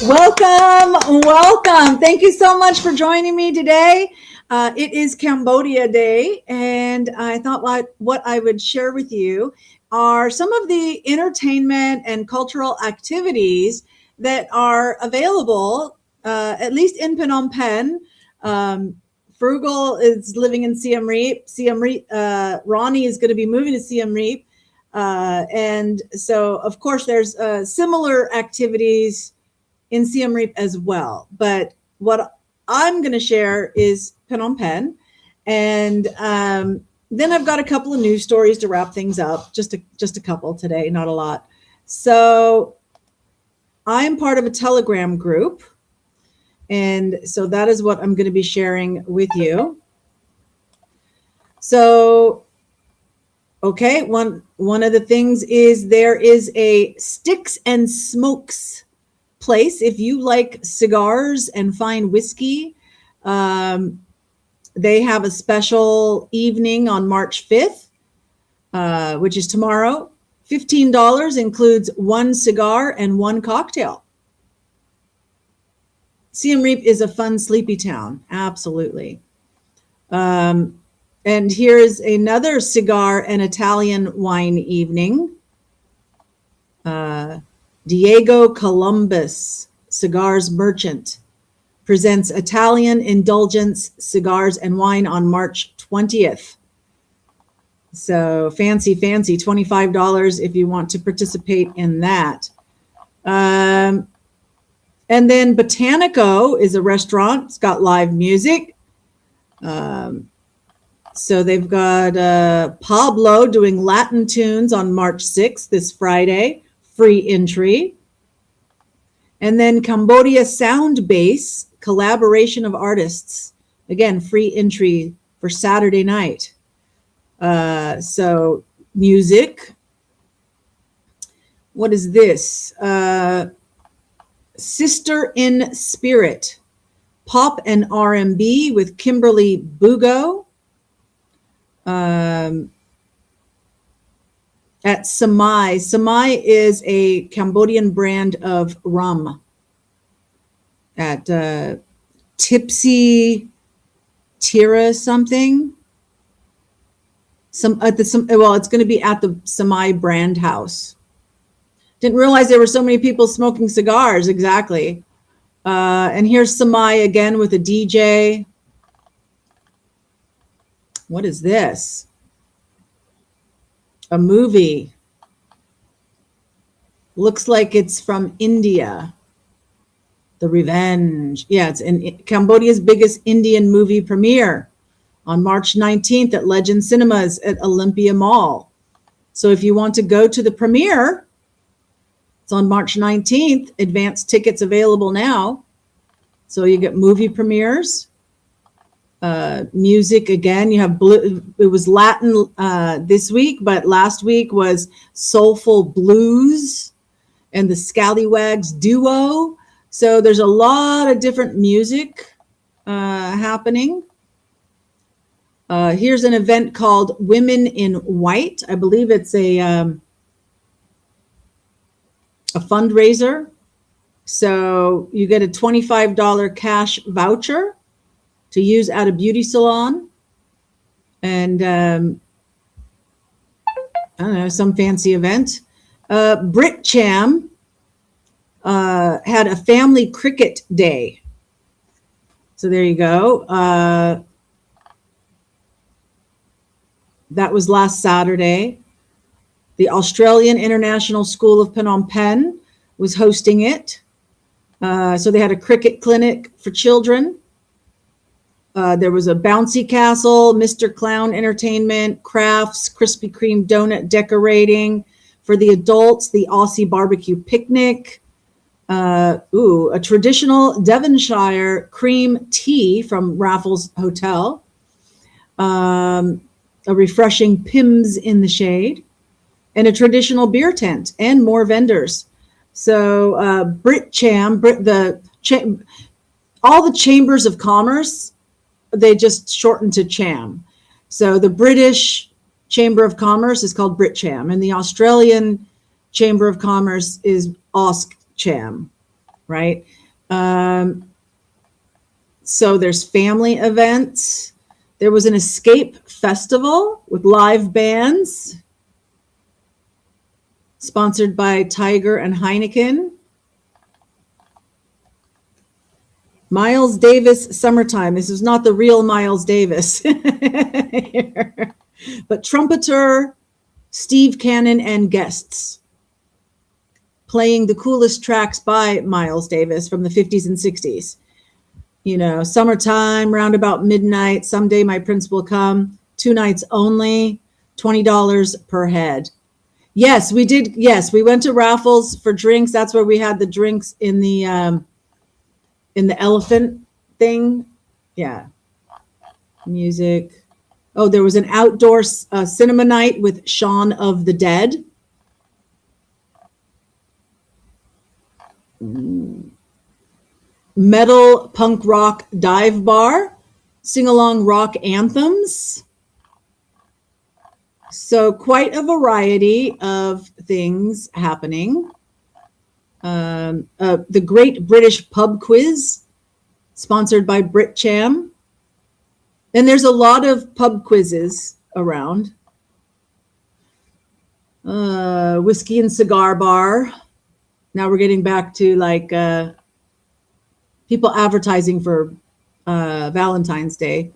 Welcome. Thank you so much for joining me today. It is Cambodia Day, and I thought what I would share with you are some of the entertainment and cultural activities that are available, at least in Phnom Penh. Frugal is living in Siem Reap. Ronnie is going to be moving to Siem Reap. And so, of course, there's similar activities in Siem Reap as well. But what I'm going to share is Phnom Penh. And then I've got a couple of news stories to wrap things up, just a couple today, not a lot. So I am part of a Telegram group. And so that is what I'm going to be sharing with you. So, okay, one of the things is there is a Sticks and Smokes place. If you like cigars and fine whiskey, they have a special evening on March 5th, which is tomorrow. $15 includes one cigar and one cocktail. Siem Reap is a fun, sleepy town. Absolutely. And here's another cigar and Italian wine evening. Diego Columbus Cigars Merchant presents Italian indulgence cigars and wine on March 20th. So fancy, $25 if you want to participate in that. And then Botanico is a restaurant. It's got live music. So they've got Pablo doing Latin tunes on March 6th, this Friday, free entry. And then Cambodia Sound Bass, collaboration of artists. Again, free entry for Saturday night. So music. What is this? Sister in Spirit, pop and R&B with Kimberly Bugo at Samai. Samai is a Cambodian brand of rum at Tipsy Tira something. It's going to be at the Samai brand house. Didn't realize there were so many people smoking cigars. Exactly. And here's Samai again with a DJ. What is this? A movie. Looks like it's from India. The Revenge. Yeah, it's in Cambodia's biggest Indian movie premiere on March 19th at Legend Cinemas at Olympia Mall. So if you want to go to the premiere, it's on March 19th. Advanced tickets available now. So you get movie premieres. Music again. You have it was Latin this week, but last week was Soulful Blues and the Scallywags Duo. So there's a lot of different music happening. Here's an event called Women in White. I believe it's a fundraiser. So you get a $25 cash voucher to use at a beauty salon. And I don't know, some fancy event. Brit Cham had a family cricket day. So there you go. That was last Saturday. The Australian International School of Phnom Penh was hosting it. So they had a cricket clinic for children. There was a bouncy castle, Mr. Clown entertainment, crafts, Krispy Kreme donut decorating. For the adults, the Aussie barbecue picnic. A traditional Devonshire cream tea from Raffles Hotel. A refreshing Pims in the shade. And a traditional beer tent and more vendors. So Brit Cham, all the chambers of commerce, they just shortened to Cham. So the British Chamber of Commerce is called Brit Cham, and the Australian Chamber of Commerce is Ausk Cham, right? So there's family events. There was an escape festival with live bands sponsored by Tiger and Heineken. Miles Davis Summertime. This is not the real Miles Davis. But trumpeter Steve Cannon and guests playing the coolest tracks by Miles Davis from the 50s and 60s. You know, summertime, round about midnight, someday my prince will come, 2 nights only, $20 per head. Yes, we did. Yes, we went to raffles for drinks. That's where we had the drinks in the elephant thing. Yeah. Music. Oh, there was an outdoor cinema night with Shaun of the Dead. Metal punk rock dive bar, sing-along rock anthems. So quite a variety of things happening. The Great British Pub Quiz, sponsored by BritCham. And there's a lot of pub quizzes around. Whiskey and cigar bar. Now we're getting back to like people advertising for Valentine's Day.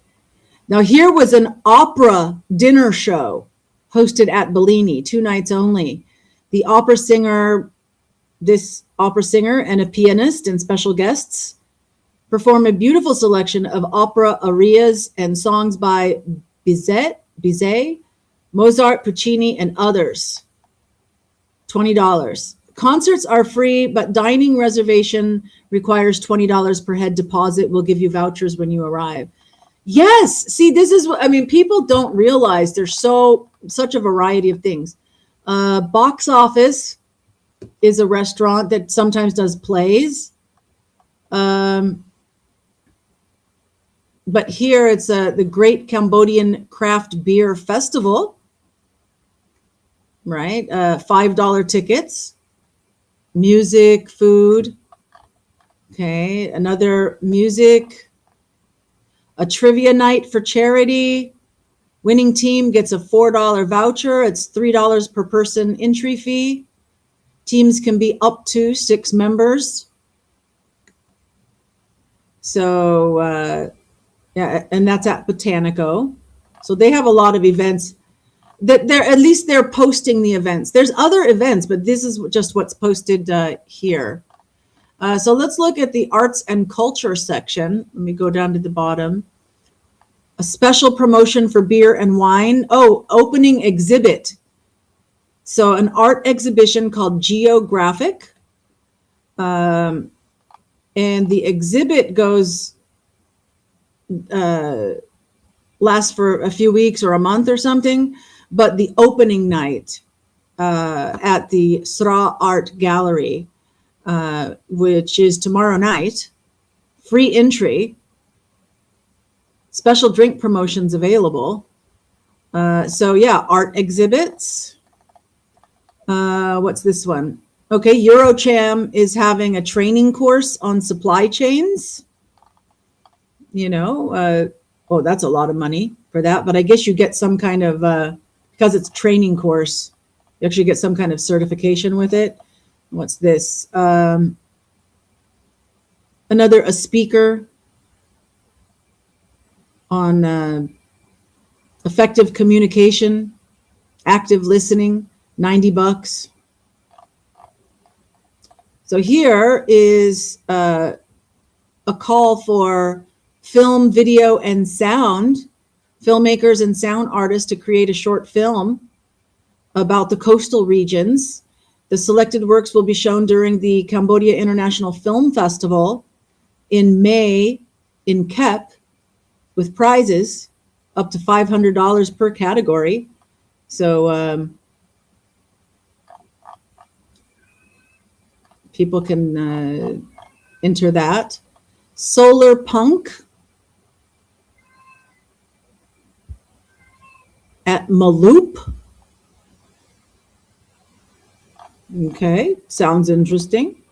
Now here was an opera dinner show hosted at Bellini, 2 nights only. The opera singer, this opera singer and a pianist and special guests perform a beautiful selection of opera arias and songs by Bizet, Mozart, Puccini, and others. $20. Concerts are free, but dining reservation requires $20 per head deposit. We'll give you vouchers when you arrive. Yes. See, this is what I mean. People don't realize there's such a variety of things. Box Office is a restaurant that sometimes does plays. But here it's the Great Cambodian Craft Beer Festival, right? $5 tickets, music, food. Okay, another music, a trivia night for charity. Winning team gets a $4 voucher. It's $3 per person entry fee. Teams can be up to 6 members. So, yeah, and that's at Botanico. So they have a lot of events that they're posting the events. There's other events, but this is just what's posted here. So let's look at the arts and culture section. Let me go down to the bottom. A special promotion for beer and wine. Oh, opening exhibit. So an art exhibition called Geographic. And the exhibit lasts for a few weeks or a month or something, but the opening night at the Sra Art Gallery, which is tomorrow night, free entry, special drink promotions available. So yeah, art exhibits. What's this one? Okay, Eurocham is having a training course on supply chains. You know, oh, that's a lot of money for that. But I guess you get some kind of, because it's a training course, you actually get some kind of certification with it. What's this? A speaker on effective communication, active listening, $90. So here is a call for film, video, and sound, filmmakers and sound artists to create a short film about the coastal regions. The selected works will be shown during the Cambodia International Film Festival in May in Kep, with prizes up to $500 per category. So people can enter that. Solar Punk at Maloop. Okay, sounds interesting.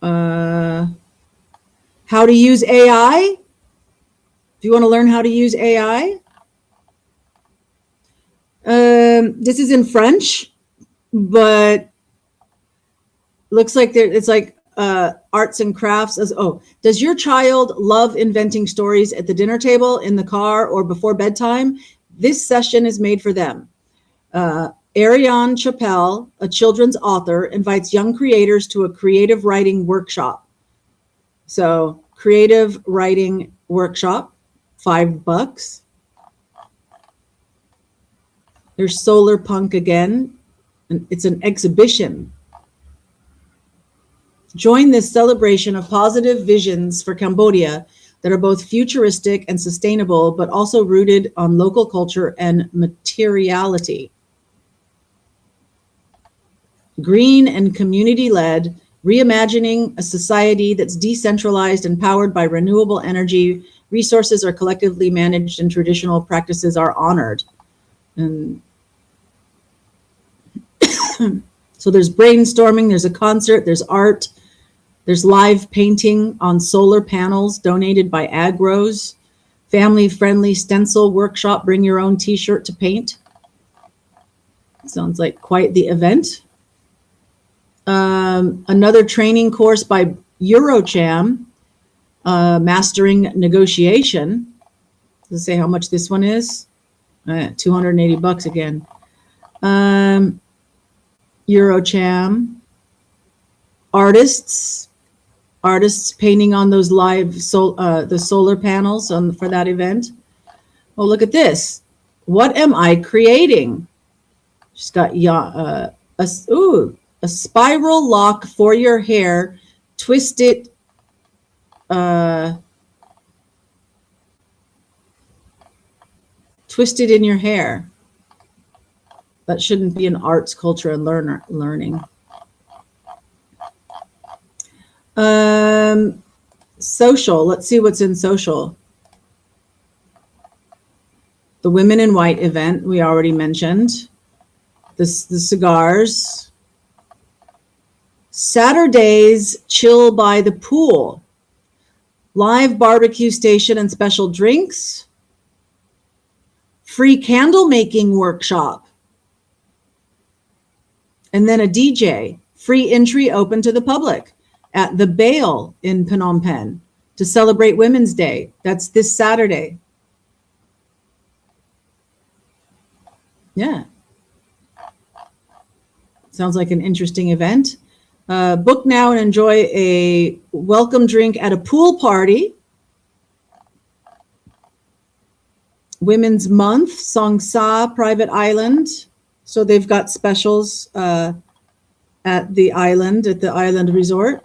How to use AI. If you want to learn how to use AI. This is in French, but looks like it's like arts and crafts. Does your child love inventing stories at the dinner table, in the car, or before bedtime? This session is made for them. Ariane Chappelle, a children's author, invites young creators to a creative writing workshop. So, creative writing workshop, $5. There's solar punk again, and it's an exhibition. Join this celebration of positive visions for Cambodia that are both futuristic and sustainable, but also rooted on local culture and materiality. Green and community-led, reimagining a society that's decentralized and powered by renewable energy, resources are collectively managed, and traditional practices are honored. And so there's brainstorming, there's a concert, there's art, there's live painting on solar panels donated by Agros, family-friendly stencil workshop, bring your own t-shirt to paint. Sounds like quite the event. Another training course by Eurocham, mastering negotiation. Does it say how much this one is? $280 again. Eurocham. Artists painting on those live the solar panels for that event. Oh, look at this. What am I creating? She's got a spiral lock for your hair. Twist it. Twist it in your hair. That shouldn't be an arts, culture, and learning. Social. Let's see what's in social. The Women in White event we already mentioned. The cigars. Saturdays chill by the pool. Live barbecue station and special drinks. Free candle making workshop. And then a DJ. Free entry open to the public at the Bale in Phnom Penh to celebrate Women's Day. That's this Saturday. Yeah. Sounds like an interesting event. Book now and enjoy a welcome drink at a pool party. Women's Month, Song Sa Private Island. So they've got specials at the island resort.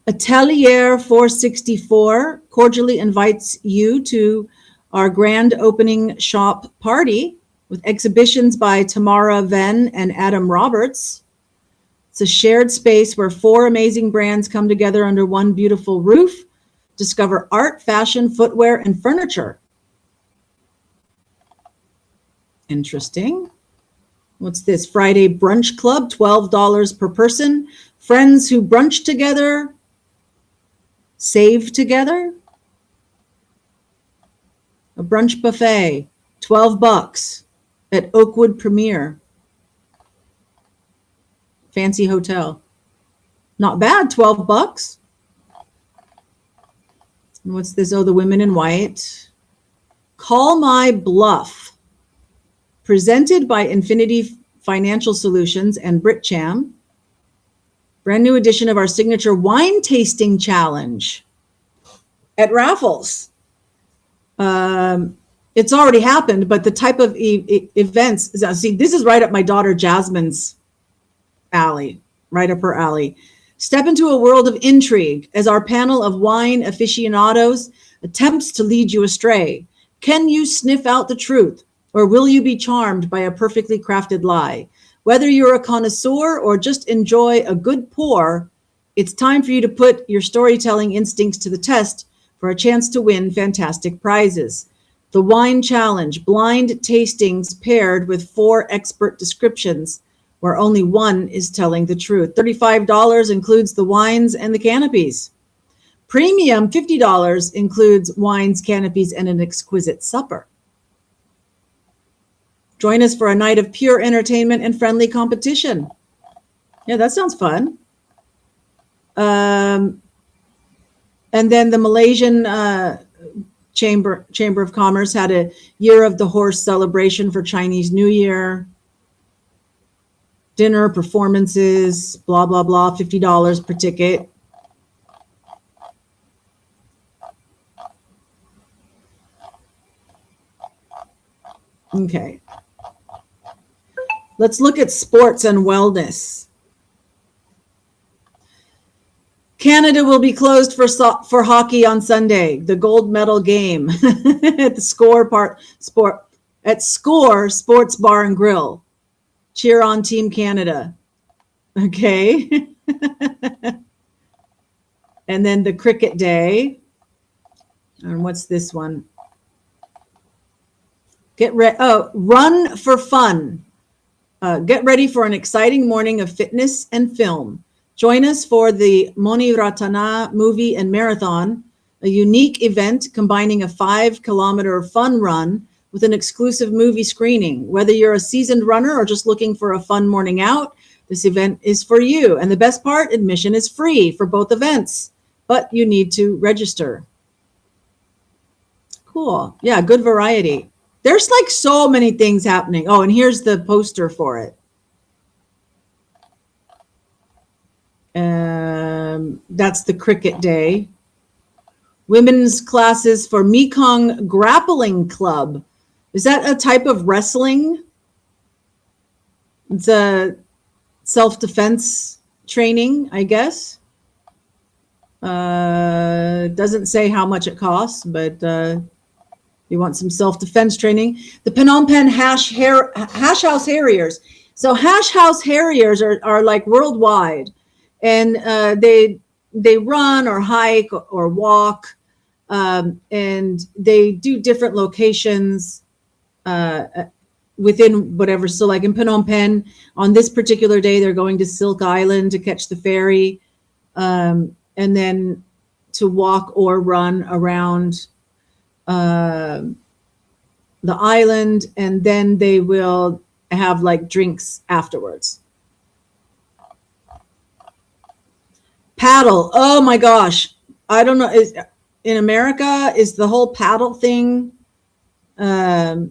Atelier 464 cordially invites you to our grand opening shop party with exhibitions by Tamara Venn and Adam Roberts. It's a shared space where 4 amazing brands come together under one beautiful roof. Discover art, fashion, footwear, and furniture. Interesting. What's this? Friday Brunch Club, $12 per person. Friends who brunch together, save together. A brunch buffet, $12 at Oakwood Premier. Fancy hotel. Not bad, $12. And what's this? Oh, the Women in White. Call My Bluff. Presented by Infinity Financial Solutions and Britcham. Brand new edition of our signature wine tasting challenge at Raffles. It's already happened, but the type of events, see, this is right up my daughter Jasmine's alley, right up her alley. Step into a world of intrigue as our panel of wine aficionados attempts to lead you astray. Can you sniff out the truth, or will you be charmed by a perfectly crafted lie? Whether you're a connoisseur or just enjoy a good pour, it's time for you to put your storytelling instincts to the test for a chance to win fantastic prizes. The Wine Challenge, blind tastings paired with 4 expert descriptions where only one is telling the truth. $35 includes the wines and the canopies. Premium, $50, includes wines, canopies, and an exquisite supper. Join us for a night of pure entertainment and friendly competition. Yeah, that sounds fun. And then the Malaysian Chamber of Commerce had a Year of the Horse celebration for Chinese New Year. Dinner, performances, blah, blah, blah, $50 per ticket. Okay. Let's look at sports and wellness. Canada will be closed for hockey on Sunday, the gold medal game at the Score Sports Bar and Grill. Cheer on Team Canada. Okay. And then the cricket day. And what's this one? Run for fun. Get ready for an exciting morning of fitness and film. Join us for the Moni Ratana movie and marathon, a unique event combining a 5-kilometer fun run with an exclusive movie screening. Whether you're a seasoned runner or just looking for a fun morning out, this event is for you. And the best part, admission is free for both events, but you need to register. Cool. Yeah, good variety. There's like so many things happening. Oh, and here's the poster for it. That's the cricket day. Women's classes for Mekong Grappling Club. Is that a type of wrestling? It's a self-defense training, I guess. Doesn't say how much it costs, but you want some self-defense training. The Phnom Penh Hash House Harriers. So Hash House Harriers are like worldwide, and they run or hike or walk, and they do different locations within whatever. So like in Phnom Penh, on this particular day, they're going to Silk Island to catch the ferry, and then to walk or run around the island, and then they will have like drinks afterwards. Paddle. Oh my gosh. I don't know. In America, is the whole paddle thing, I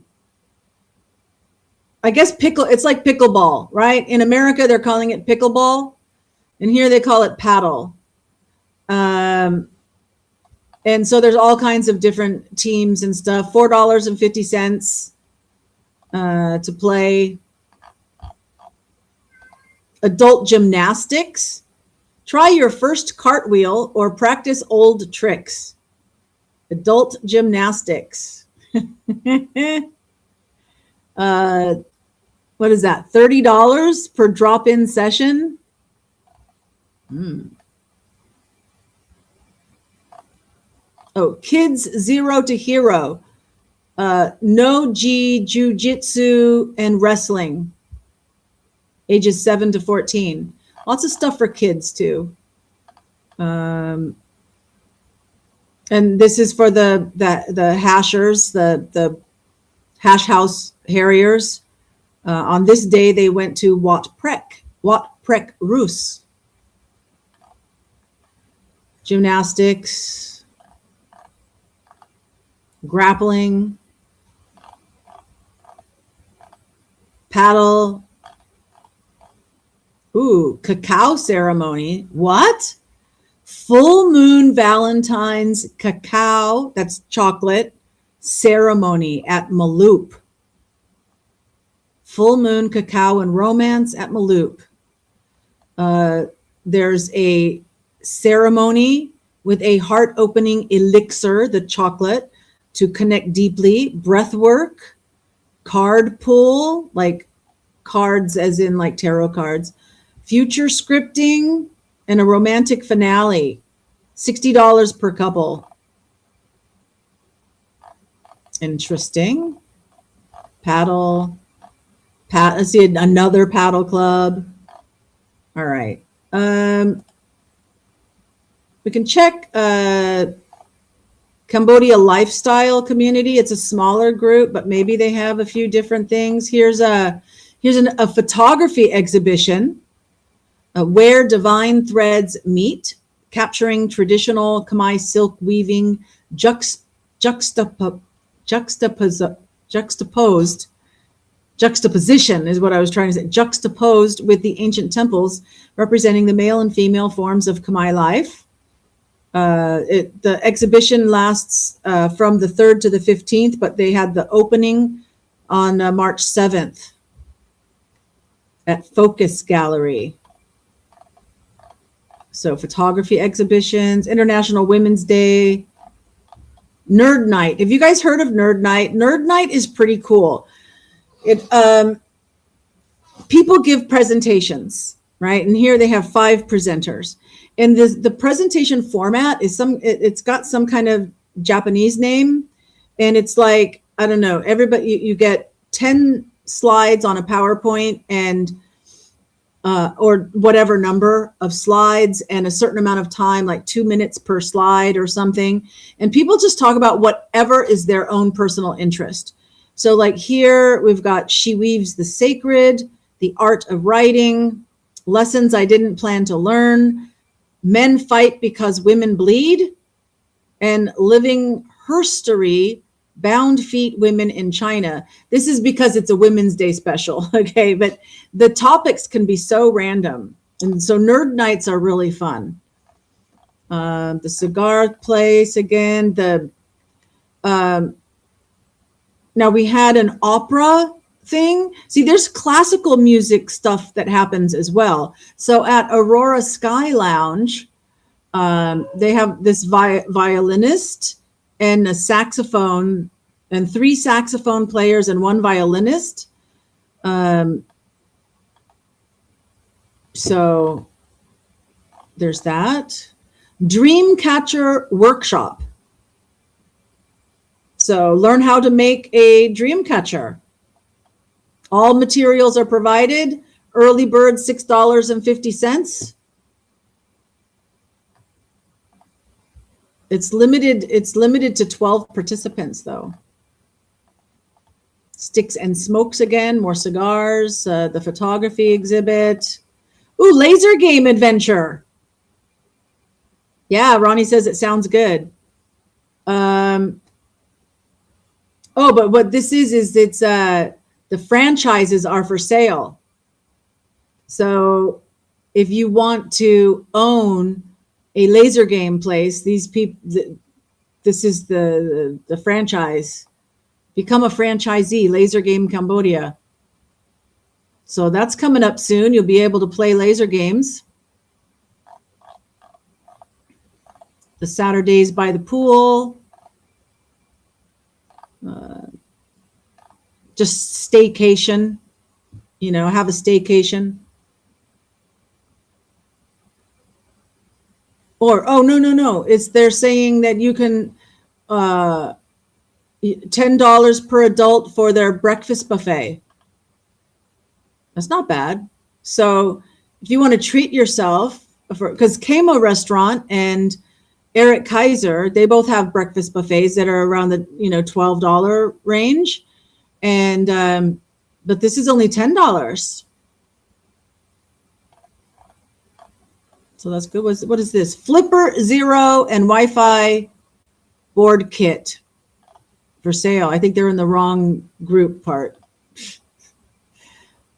guess it's like pickleball, right? In America, they're calling it pickleball, and here they call it paddle. And so there's all kinds of different teams and stuff. $4.50 to play. Adult gymnastics. Try your first cartwheel or practice old tricks. Adult gymnastics. What is that? $30 per drop-in session? Oh, Kids 0 to Hero. No-gi, jiu-jitsu, and wrestling. Ages 7 to 14. Lots of stuff for kids too. And this is for the hashers, the Hash House Harriers. On this day, they went to Wat Prek Rus. Gymnastics, grappling, paddle. Ooh, cacao ceremony. What? Full moon Valentine's cacao, that's chocolate, ceremony at Maloop. Full moon cacao and romance at Maloop. There's a ceremony with a heart-opening elixir, the chocolate, to connect deeply. Breath work, card pull, like cards as in like tarot cards. Future scripting, and a romantic finale. $60 per couple. Interesting. Paddle, Let's see, another paddle club. All right. We can check Cambodia Lifestyle Community. It's a smaller group, but maybe they have a few different things. Here's a photography exhibition, Where Divine Threads Meet, capturing traditional Khmer silk weaving juxtaposition is what I was trying to say, juxtaposed with the ancient temples representing the male and female forms of Khmer life. The exhibition lasts from the 3rd to the 15th, but they had the opening on March 7th at Focus Gallery. So photography exhibitions, International Women's Day, Nerd Night. Have you guys heard of Nerd Night? Nerd Night is pretty cool. People give presentations, right? And here they have 5 presenters. And the presentation format is it's got some kind of Japanese name. And it's like, I don't know, everybody, you get 10 slides on a PowerPoint and or whatever number of slides and a certain amount of time, like 2 minutes per slide or something. And people just talk about whatever is their own personal interest. So like here we've got She Weaves the Sacred, The Art of Writing, Lessons I Didn't Plan to Learn, Men Fight Because Women Bleed, and Living Herstory, Bound Feet Women in China. This is because it's a Women's Day special, okay? But the topics can be so random. And so nerd nights are really fun. The cigar place again, now we had an opera thing. See, there's classical music stuff that happens as well. So at Aurora Sky Lounge, they have this violinist and a saxophone and 3 saxophone players and 1 violinist. So there's that. Dreamcatcher workshop. So learn how to make a dream catcher. All materials are provided. Early bird, $6.50. It's limited to 12 participants though. Sticks and Smokes again, more cigars, the photography exhibit. Ooh, laser game adventure. Yeah, Ronnie says it sounds good. Oh, but what this is it's the franchises are for sale. So if you want to own a laser game place, these people, this is the franchise. Become a franchisee, Laser Game Cambodia. So that's coming up soon. You'll be able to play laser games. The Saturdays by the pool. Just staycation, have a staycation. Or, oh, no. They're saying that you can, $10 per adult for their breakfast buffet. That's not bad. So if you want to treat yourself, because Kamo Restaurant and Eric Kaiser, they both have breakfast buffets that are around the, $12 range. And, but this is only $10. So that's good. What is this? Flipper Zero and Wi-Fi board kit for sale. I think they're in the wrong group part.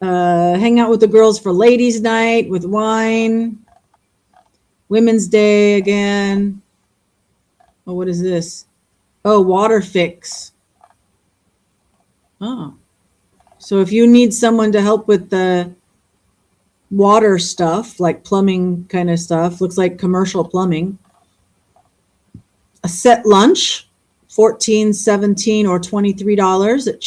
Hang out with the girls for ladies' night with wine. Women's Day again. Oh, what is this? Oh, Water Fix. Oh, so if you need someone to help with the water stuff, like plumbing kind of stuff, looks like commercial plumbing. A set lunch, $14, $17, or $23 at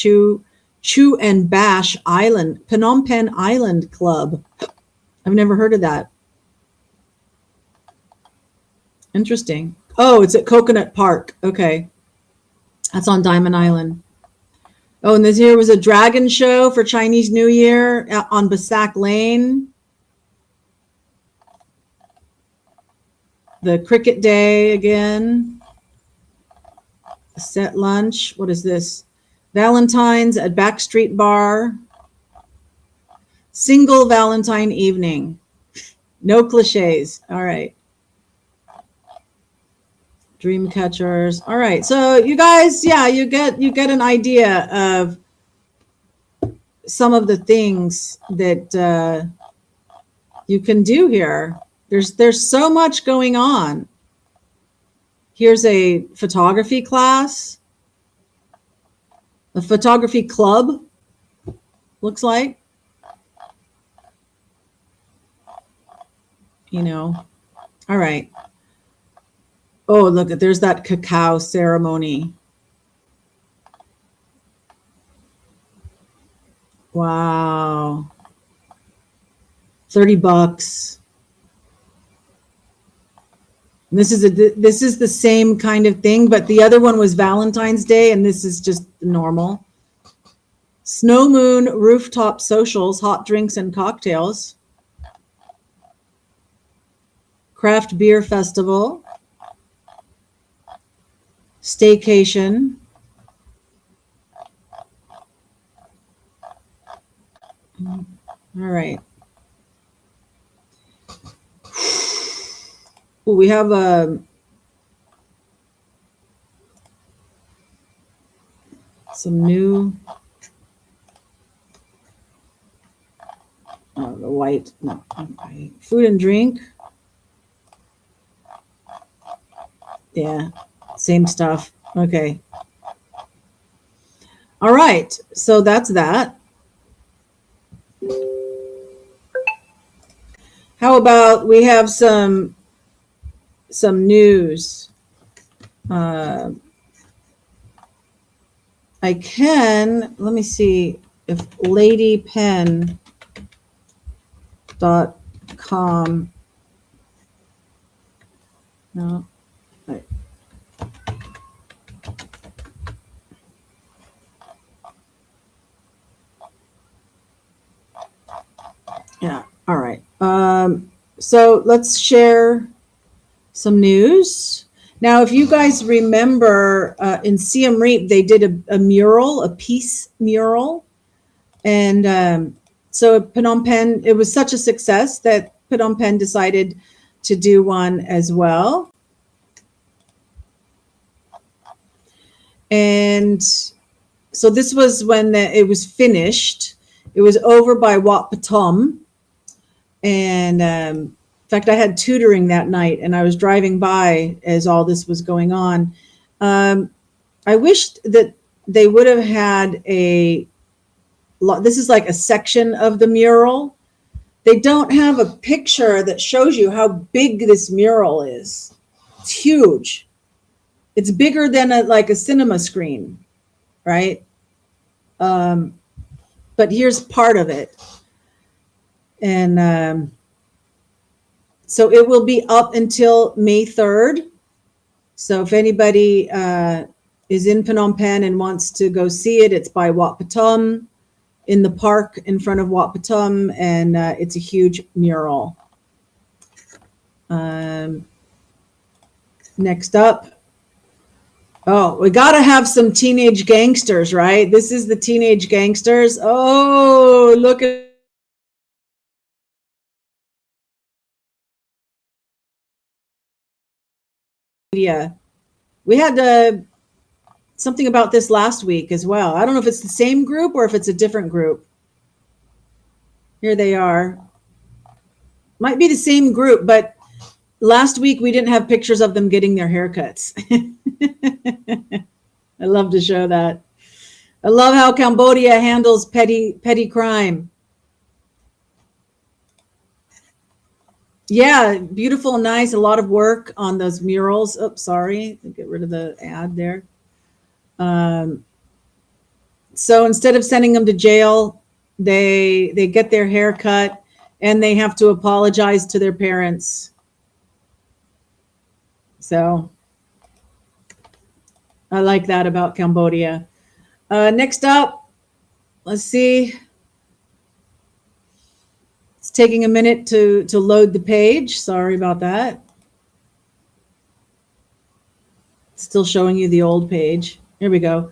Chew and Bash Island, Phnom Penh Island Club. I've never heard of that. Interesting. Oh, it's at Coconut Park. Okay. That's on Diamond Island. Oh, and this here was a dragon show for Chinese New Year on Basak Lane. The cricket day again. Set lunch. What is this? Valentine's at Backstreet Bar. Single Valentine evening. No cliches. All right. Dream catchers. All right. So you guys, yeah, you get an idea of some of the things that you can do here. There's so much going on. Here's a photography class, a photography club, looks like. You know, all right. Oh, look, there's that cacao ceremony. Wow. $30. This is the same kind of thing, but the other one was Valentine's Day, and this is just normal. Snow Moon rooftop socials, hot drinks and cocktails. Craft beer festival. Staycation. All right. Well, we have some new the white, no, okay. Food and drink. Yeah, same stuff. Okay. All right, so that's that. How about we have some news? I can, let me see if ladypen.com. No. Right. Yeah. All right. So let's share some news. Now, if you guys remember, in Siem Reap, they did a mural, a peace mural. And so Phnom Penh, it was such a success that Phnom Penh decided to do one as well. And so this was when it was finished. It was over by Wat Pathom. And in fact, I had tutoring that night, and I was driving by as all this was going on. I wished that they would have had this is like a section of the mural. They don't have a picture that shows you how big this mural is. It's huge. It's bigger than a cinema screen, right? But here's part of it. And so it will be up until May 3rd. So if anybody is in Phnom Penh and wants to go see it, it's by Wat Pathom in the park in front of Wat Pathom, and it's a huge mural. Next up. Oh, we got to have some teenage gangsters, right? This is the teenage gangsters. Oh, look at media. We had something about this last week as well. I don't know if it's the same group or if it's a different group. Here they are. Might be the same group, but last week we didn't have pictures of them getting their haircuts. I love to show that. I love how Cambodia handles petty crime. Yeah, beautiful, nice, a lot of work on those murals. Oops, sorry, get rid of the ad there. So instead of sending them to jail, they get their hair cut and they have to apologize to their parents. So I like that about Cambodia. Next up, let's see. It's taking a minute to load the page. Sorry about that. Still showing you the old page. Here we go.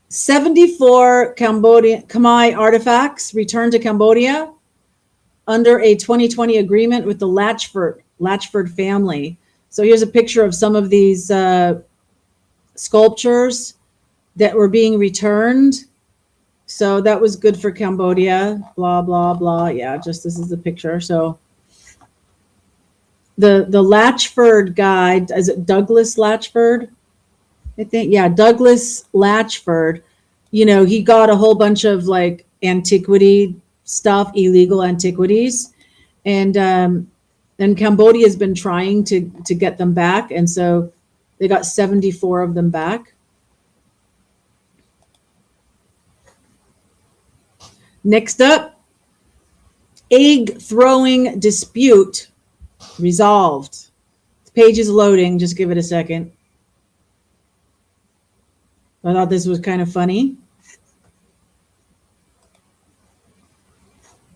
74 Khmer artifacts returned to Cambodia under a 2020 agreement with the Latchford family. So here's a picture of some of these sculptures that were being returned. So that was good for Cambodia, blah, blah, blah. Yeah, just this is the picture. So the Latchford guy, is it Douglas Latchford? I think, yeah, Douglas Latchford, you know, he got a whole bunch of like antiquity stuff, illegal antiquities. And Cambodia has been trying to get them back. And so they got 74 of them back. Next up, egg throwing dispute resolved. The page is loading. Just give it a second. I thought this was kind of funny.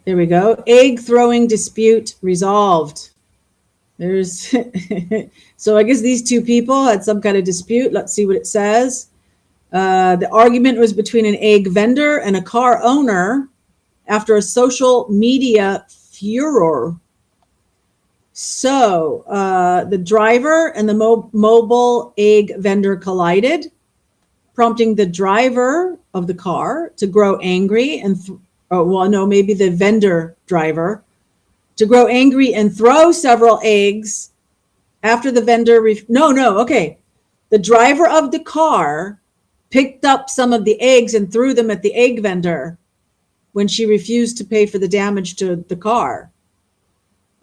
There we go. Egg throwing dispute resolved. There's so I guess these two people had some kind of dispute. Let's see what it says. The argument was between an egg vendor and a car owner after a social media furor. So the driver and the mobile egg vendor collided, prompting the driver of the car to grow angry and maybe the vendor driver to grow angry and throw several eggs after the vendor. The driver of the car picked up some of the eggs and threw them at the egg vendor when she refused to pay for the damage to the car.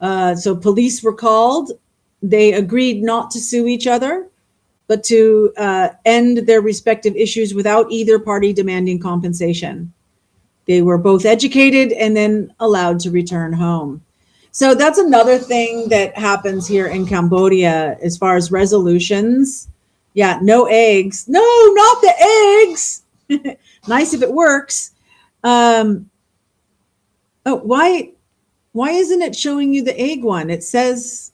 So police were called. They agreed not to sue each other, but to end their respective issues without either party demanding compensation. They were both educated and then allowed to return home. So that's another thing that happens here in Cambodia as far as resolutions. Yeah, no eggs. No, not the eggs. Nice if it works. Why isn't it showing you the egg one? It says...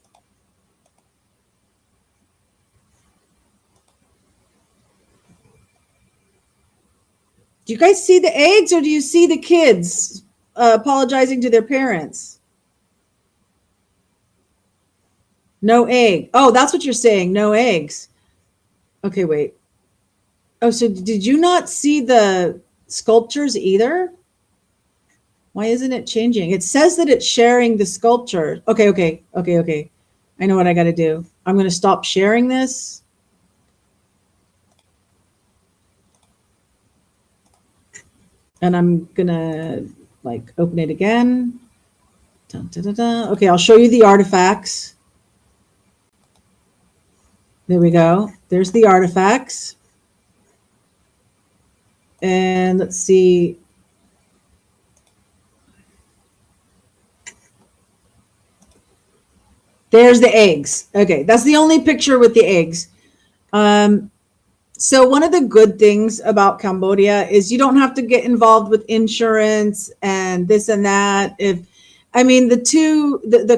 Do you guys see the eggs or do you see the kids apologizing to their parents? No egg. Oh, that's what you're saying. No eggs. Okay, wait. Oh, so did you not see the sculptures either? Why isn't it changing? It says that it's sharing the sculpture. Okay. I know what I got to do. I'm going to stop sharing this. And I'm gonna like open it again. Dun, dun, dun, dun. Okay, I'll show you the artifacts. There we go. There's the artifacts. And let's see. There's the eggs. Okay, that's the only picture with the eggs. So one of the good things about Cambodia is you don't have to get involved with insurance and this and that. The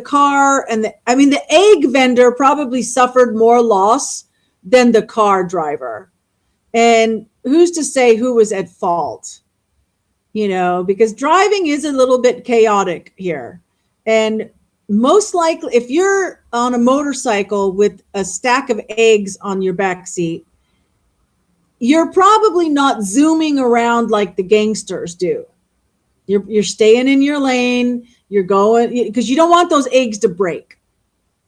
car and the egg vendor probably suffered more loss than the car driver. And who's to say who was at fault? You know, because driving is a little bit chaotic here. And most likely, if you're on a motorcycle with a stack of eggs on your back seat, you're probably not zooming around like the gangsters do. You're staying in your lane. You're going because you don't want those eggs to break.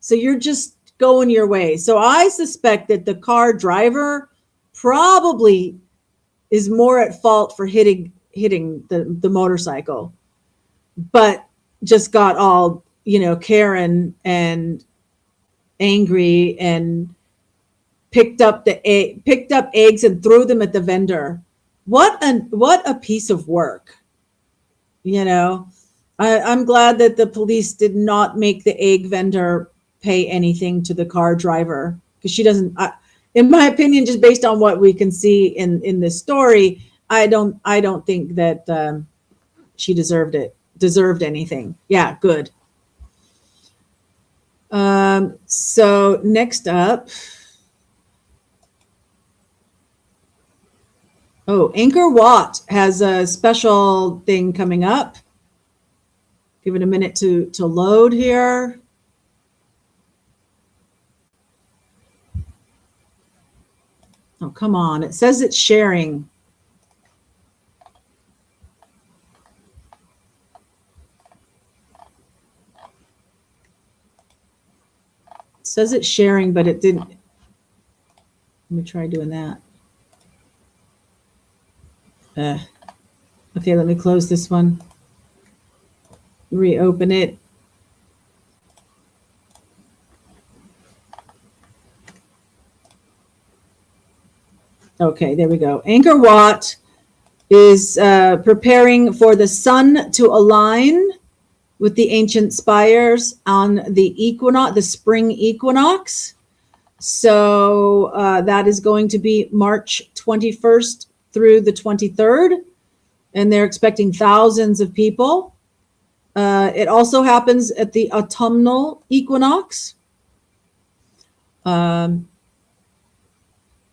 So you're just going your way. So I suspect that the car driver probably is more at fault for hitting the motorcycle, but just got all, Karen and angry and picked up eggs and threw them at the vendor. What a piece of work. I'm glad that the police did not make the egg vendor pay anything to the car driver, because she doesn't, in my opinion, just based on what we can see in this story, I don't think that she deserved anything. Yeah, good. So next up, Angkor Wat has a special thing coming up. Give it a minute to load here. Oh, come on. It says it's sharing. It says it's sharing, but it didn't. Let me try doing that. Okay, let me close this one. Reopen it. Okay, there we go. Angkor Wat is preparing for the sun to align with the ancient spires on the spring equinox. So that is going to be March 21st through the 23rd, and they're expecting thousands of people. It also happens at the autumnal equinox.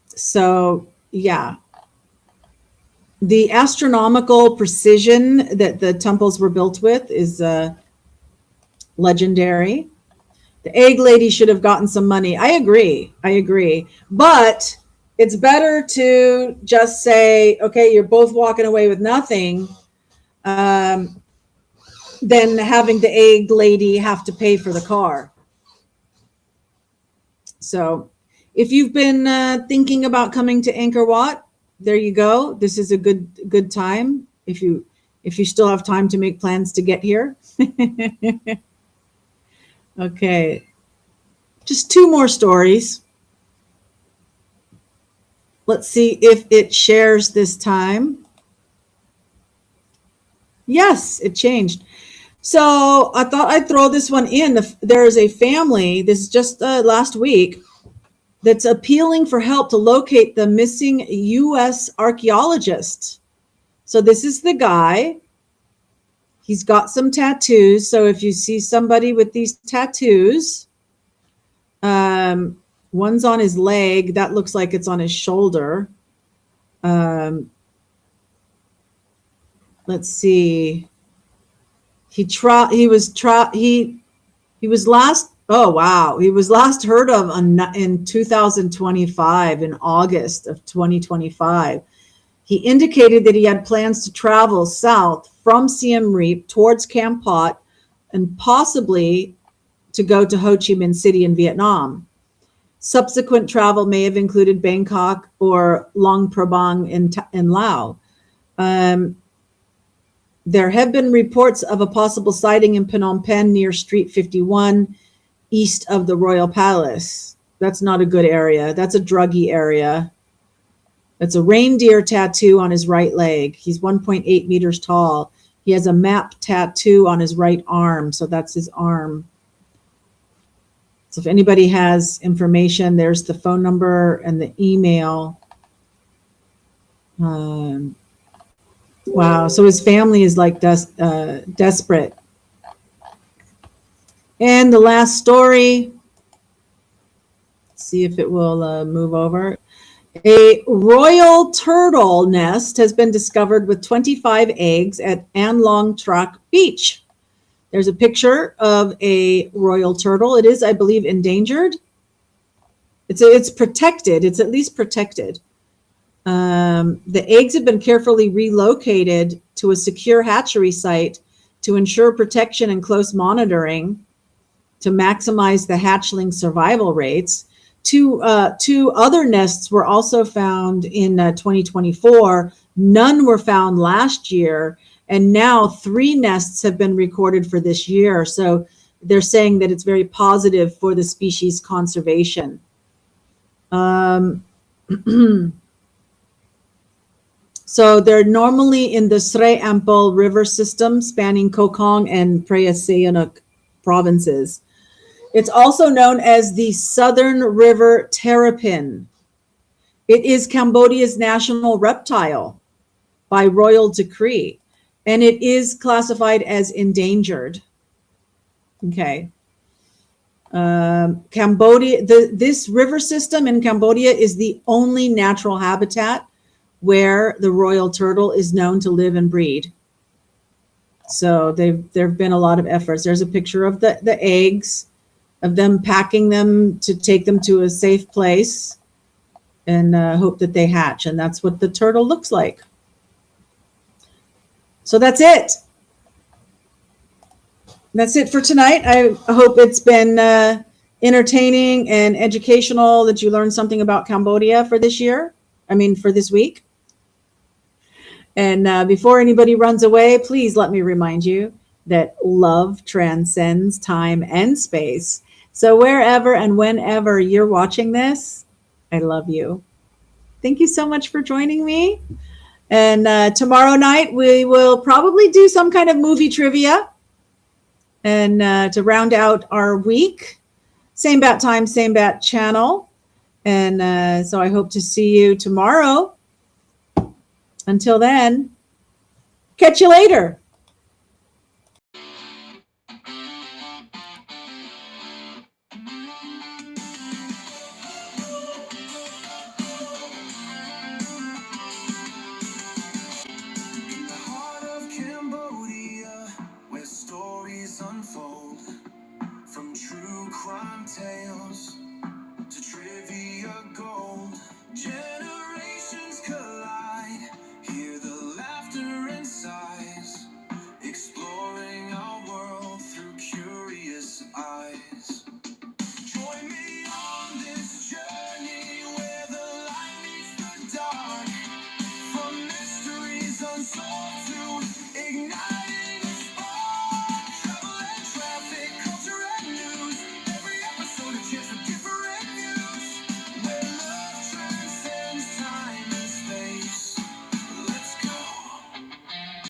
So yeah, the astronomical precision that the temples were built with is legendary. The egg lady should have gotten some money. I agree. But it's better to just say, okay, you're both walking away with nothing, than having the egg lady have to pay for the car. So if you've been thinking about coming to Angkor Wat, there you go. This is a good time if you still have time to make plans to get here. Okay, just two more stories. Let's see if it shares this time. Yes, it changed. So I thought I'd throw this one in. There's a family, this is just last week, that's appealing for help to locate the missing U.S. archaeologist. So this is the guy. He's got some tattoos. So if you see somebody with these tattoos, one's on his leg. That looks like it's on his shoulder. Let's see. He was last heard of in 2025, in August of 2025. He indicated that he had plans to travel south from Siem Reap towards Kampot and possibly to go to Ho Chi Minh City in Vietnam. Subsequent travel may have included Bangkok or Luang Prabang in Laos. There have been reports of a possible sighting in Phnom Penh near Street 51, east of the Royal Palace. That's not a good area. That's a druggy area. That's a reindeer tattoo on his right leg. He's 1.8 meters tall. He has a map tattoo on his right arm, so that's his arm. So if anybody has information, there's the phone number and the email. Wow, so his family is like desperate. And the last story, let's see if it will move over. A royal turtle nest has been discovered with 25 eggs at An Long Trak Beach. There's a picture of a royal turtle. It is, I believe, endangered. It's protected. It's at least protected. The eggs have been carefully relocated to a secure hatchery site to ensure protection and close monitoring to maximize the hatchling survival rates. Two other nests were also found in 2024. None were found last year, and now 3 nests have been recorded for this year. So they're saying that it's very positive for the species conservation. So they're normally in the Srei Ampel River system spanning Kokong and Phra Sihanouk provinces. It's also known as the Southern River Terrapin. It is Cambodia's national reptile. by royal decree, and it is classified as endangered. Okay. Cambodia, this river system in Cambodia is the only natural habitat where the royal turtle is known to live and breed. So there have been a lot of efforts. There's a picture of the eggs, of them packing them to take them to a safe place and hope that they hatch. And that's what the turtle looks like. So that's it. That's it for tonight. I hope it's been entertaining and educational, that you learned something about Cambodia for this year. For this week. And before anybody runs away, please let me remind you that love transcends time and space. So wherever and whenever you're watching this, I love you. Thank you so much for joining me. And tomorrow night, we will probably do some kind of movie trivia. And to round out our week, same bat time, same bat channel. And so I hope to see you tomorrow. Until then, catch you later.